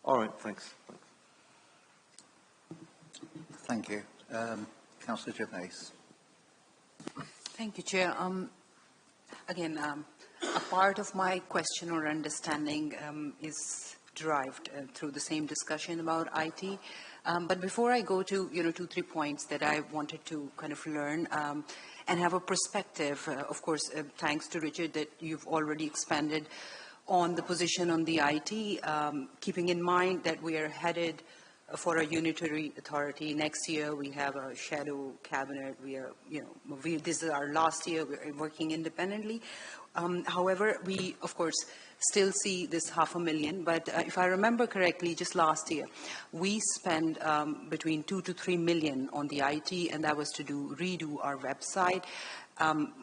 All right, thanks. Thank you. Councillor Gervais. Thank you, Chair. Again, a part of my question or understanding is derived through the same discussion about IT. But before I go to, 2-3 points that I wanted to kind of learn and have a perspective, of course, thanks to Richard that you've already expanded on the position on the IT, keeping in mind that we are headed for a unitary authority. Next year, we have a shadow cabinet. This is our last year. We're working independently. However, we, of course, still see this 500,000. But if I remember correctly, just last year, we spent between 2 to 3 million on the IT, and that was to redo our website.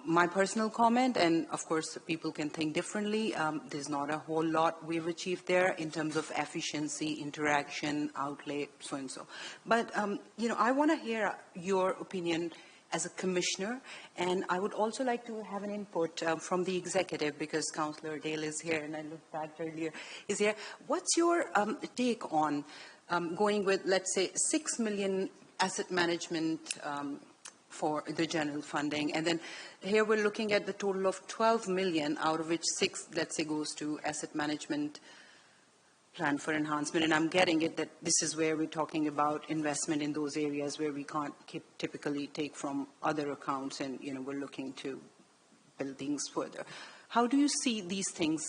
My personal comment, and of course people can think differently, there's not a whole lot we've achieved there in terms of efficiency, interaction, outlay, so and so. But, I want to hear your opinion as a commissioner, and I would also like to have an input from the executive, because Councillor Dale is here, and I looked back earlier, is here. What's your take on going with, let's say, 6 million asset management for the general funding, and then here we're looking at the total of 12 million, out of which 6, let's say, goes to asset management plan for enhancement, and I'm getting it that this is where we're talking about investment in those areas where we can't typically take from other accounts, and we're looking to build things further. How do you see these things,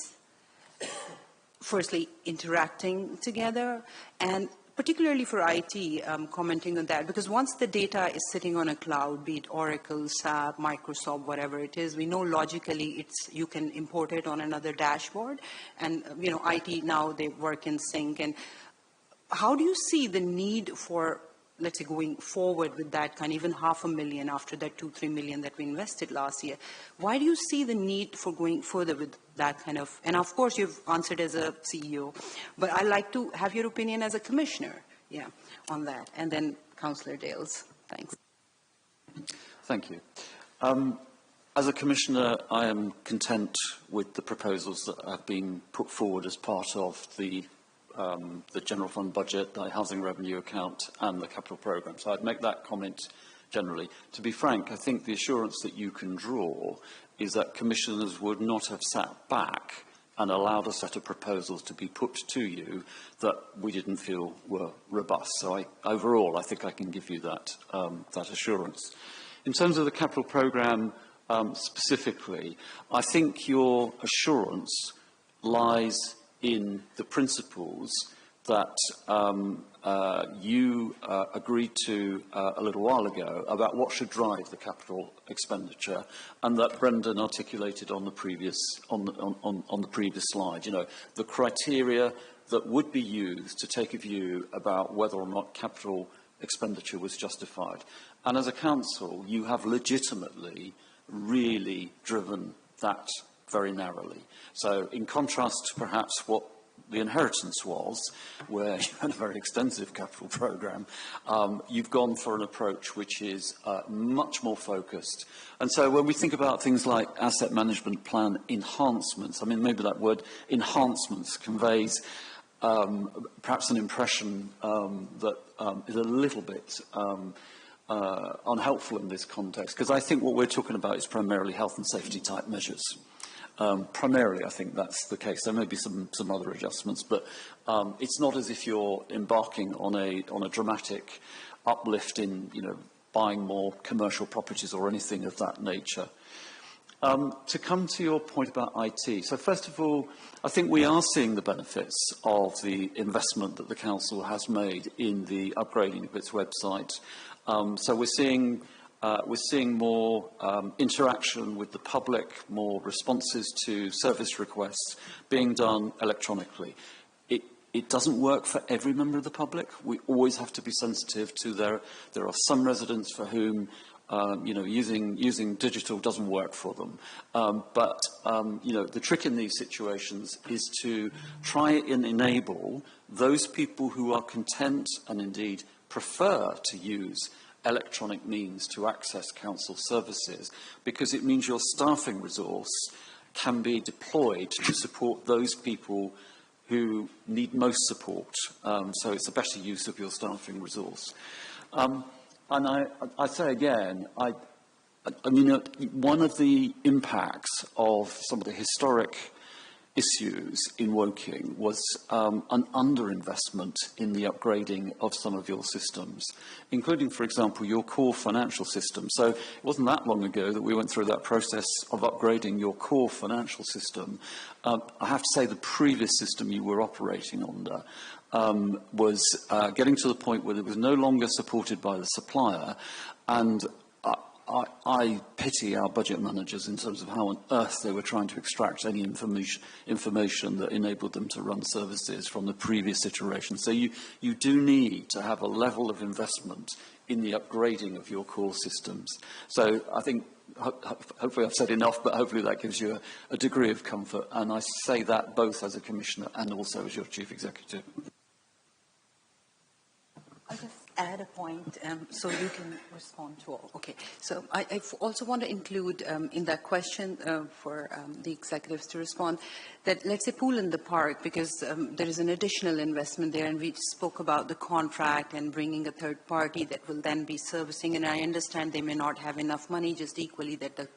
firstly, interacting together, and particularly for IT, commenting on that, because once the data is sitting on a cloud, be it Oracle, SAP, Microsoft, whatever it is, we know logically you can import it on another dashboard, and IT now, they work in sync. And how do you see the need for, let's say, going forward with that kind, even 500,000 after that 2-3 million that we invested last year? Why do you see the need for going further with that kind of, and of course you've answered as a CEO, but I'd like to have your opinion as a commissioner, on that. And then Councillor Dales, thanks. Thank you. As a commissioner, I am content with the proposals that have been put forward as part of the general fund budget, the housing revenue account and the capital programme. So I'd make that comment generally. To be frank, I think the assurance that you can draw is that commissioners would not have sat back and allowed a set of proposals to be put to you that we didn't feel were robust. So overall, I think I can give you that, that assurance. In terms of the capital programme specifically, I think your assurance lies in the principles that you agreed to a little while ago about what should drive the capital expenditure, and that Brendan articulated on the previous on the previous slide. The criteria that would be used to take a view about whether or not capital expenditure was justified. And as a council, you have legitimately really driven that very narrowly. So in contrast to perhaps what the inheritance was, where you had a very extensive capital programme, you've gone for an approach which is much more focused. And so when we think about things like asset management plan enhancements, I mean, maybe that word enhancements conveys perhaps an impression that is a little bit unhelpful in this context, because I think what we're talking about is primarily health and safety type measures. Primarily, I think that's the case. There may be some other adjustments, but it's not as if you're embarking on a dramatic uplift in buying more commercial properties or anything of that nature. To come to your point about IT, so first of all, I think we are seeing the benefits of the investment that the council has made in the upgrading of its website. So we're seeing more interaction with the public, more responses to service requests being done electronically. It doesn't work for every member of the public. We always have to be sensitive to there are some residents for whom using digital doesn't work for them. But the trick in these situations is to try and enable those people who are content and indeed prefer to use electronic means to access council services, because it means your staffing resource can be deployed to support those people who need most support. So it's a better use of your staffing resource. And I say again, I mean, one of the impacts of some of the historic issues in Woking was an underinvestment in the upgrading of some of your systems, including, for example, your core financial system. So it wasn't that long ago that we went through that process of upgrading your core financial system. I have to say the previous system you were operating under was getting to the point where it was no longer supported by the supplier, and I pity our budget managers in terms of how on earth they were trying to extract any information that enabled them to run services from the previous iteration. So you do need to have a level of investment in the upgrading of your core systems. So I think, hopefully I've said enough, but hopefully that gives you a degree of comfort. And I say that both as a commissioner and also as your chief executive. I'll just add a point so you can respond to all. Okay, so I also want to include in that question for the executives to respond that let's say pool in the park, because there is an additional investment there, and we spoke about the contract and bringing a third party that will then be servicing, and I understand they may not have enough money, just equally that the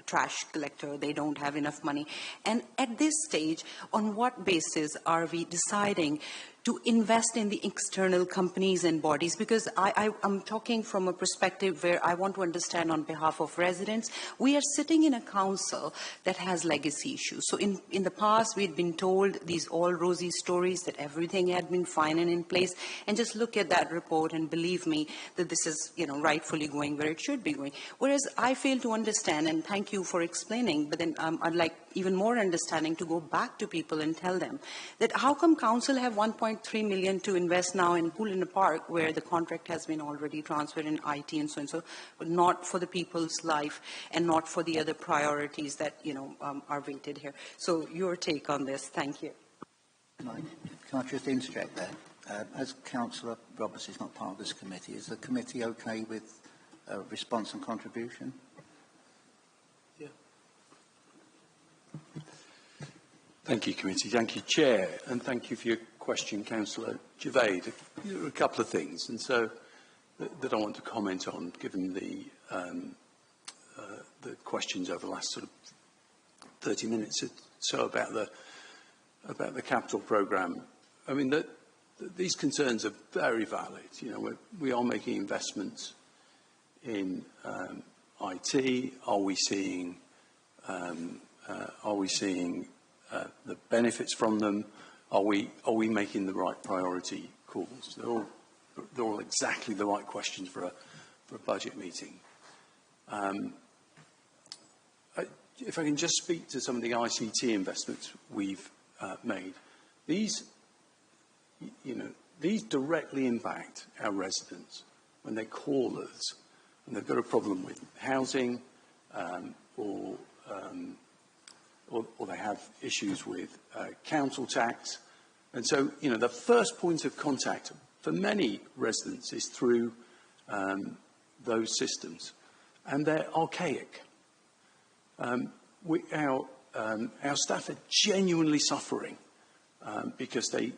trash collector, they don't have enough money. And at this stage, on what basis are we deciding to invest in the external companies and bodies? Because I'm talking from a perspective where I want to understand on behalf of residents. We are sitting in a council that has legacy issues. So in the past, we'd been told these all rosy stories that everything had been fine and in place. And just look at that report and believe me that this is, rightfully going where it should be going. Whereas I fail to understand, and thank you for explaining, but then I'd like even more understanding to go back to people and tell them that how come council have 1.3 million to invest now in Pool in the Park where the contract has been already transferred in IT and so, but not for the people's life and not for the other priorities that, are weighted here. So your take on this. Thank you. Can I just interject there? As Councillor Roberts is not part of this committee, is the committee okay with response and contribution? Yeah. Thank you, Committee. Thank you, Chair. And thank you for your question, Councillor Javed. There are a couple of things and so that I want to comment on, given the questions over the last sort of 30 minutes or so about the capital programme. I mean, these concerns are very valid. We are making investments in IT. Are we seeing the benefits from them? Are we making the right priority calls? They're all exactly the right questions for a budget meeting. If I can just speak to some of the ICT investments we've made, these directly impact our residents when they call us and they've got a problem with housing or they have issues with council tax. And so, the first point of contact for many residents is through those systems. And they're archaic. Our staff are genuinely suffering because they're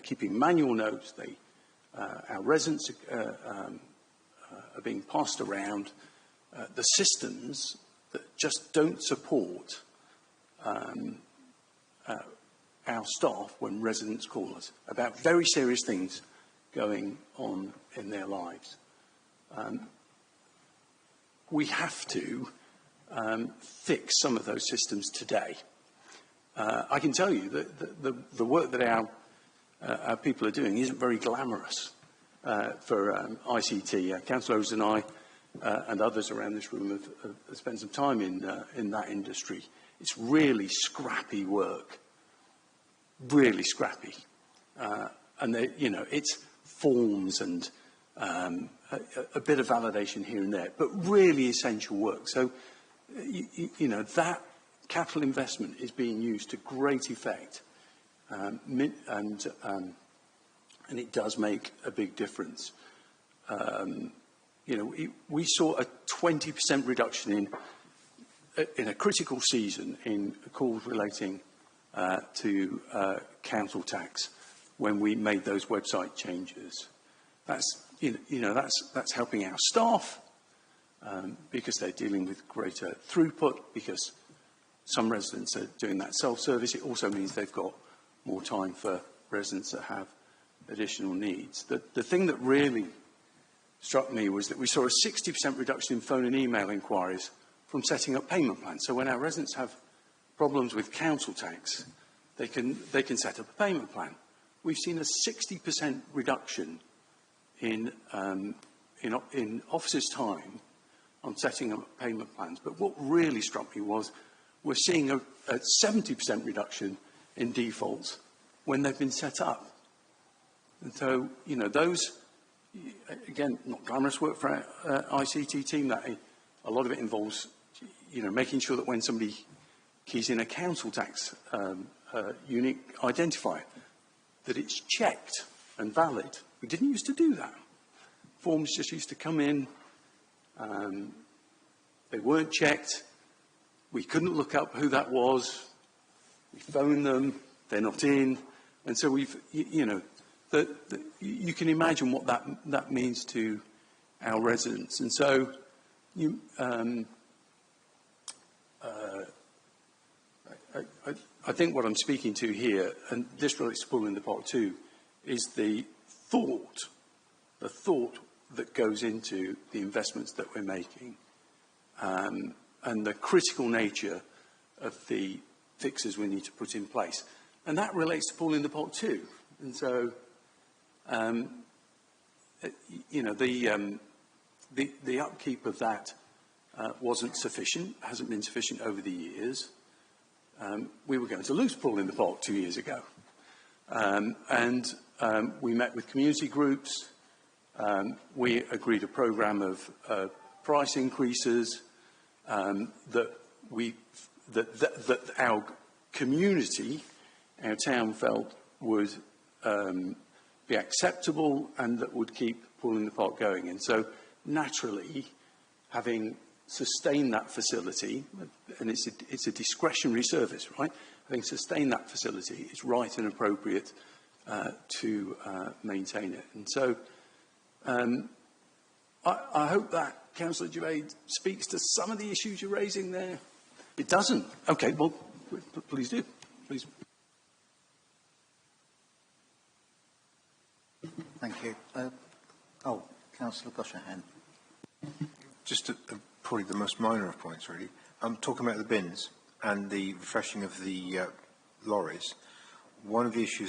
keeping manual notes. Our residents are being passed around. The systems that just don't support our staff when residents call us about very serious things going on in their lives. We have to fix some of those systems today. I can tell you that the work that our people are doing isn't very glamorous for ICT. Councillor Rose and I and others around this room have spent some time in that industry. It's really scrappy work, really scrappy, and it's forms and a bit of validation here and there, but really essential work. So, that capital investment is being used to great effect, and it does make a big difference. We saw a 20% reduction in in a critical season in calls relating to council tax when we made those website changes. That's, that's helping our staff because they're dealing with greater throughput, because some residents are doing that self-service. It also means they've got more time for residents that have additional needs. The thing that really struck me was that we saw a 60% reduction in phone and email inquiries from setting up payment plans. So when our residents have problems with council tax, they can set up a payment plan. We've seen a 60% reduction in officers' time on setting up payment plans. But what really struck me was we're seeing a 70% reduction in defaults when they've been set up. And so, those, again, not glamorous work for our ICT team. That a lot of it involves, making sure that when somebody keys in a council tax unique identifier, that it's checked and valid. We didn't used to do that. Forms just used to come in. They weren't checked. We couldn't look up who that was. We phoned them. They're not in. And so we've, you can imagine what that means to our residents. And so I think what I'm speaking to here, and this relates to Paul in the Park too, is the thought that goes into the investments that we're making, and the critical nature of the fixes we need to put in place. And that relates to Paul in the Park too. And so, the upkeep of that wasn't sufficient, hasn't been sufficient over the years. We were going to lose Paul in the Park 2 years ago. We met with community groups. We agreed a programme of price increases that our community, our town felt would be acceptable and that would keep Paul in the Park going. And so, naturally, having sustained that facility, and it's a discretionary service, right? Having sustained that facility, it's right and appropriate to maintain it. And so, I hope that Councillor Gervais speaks to some of the issues you're raising there. It doesn't. Okay, well, please do. Please. Thank you. Councillor Goshahan. Just probably the most minor of points, really. I'm talking about the bins and the refreshing of the lorries. One of the issues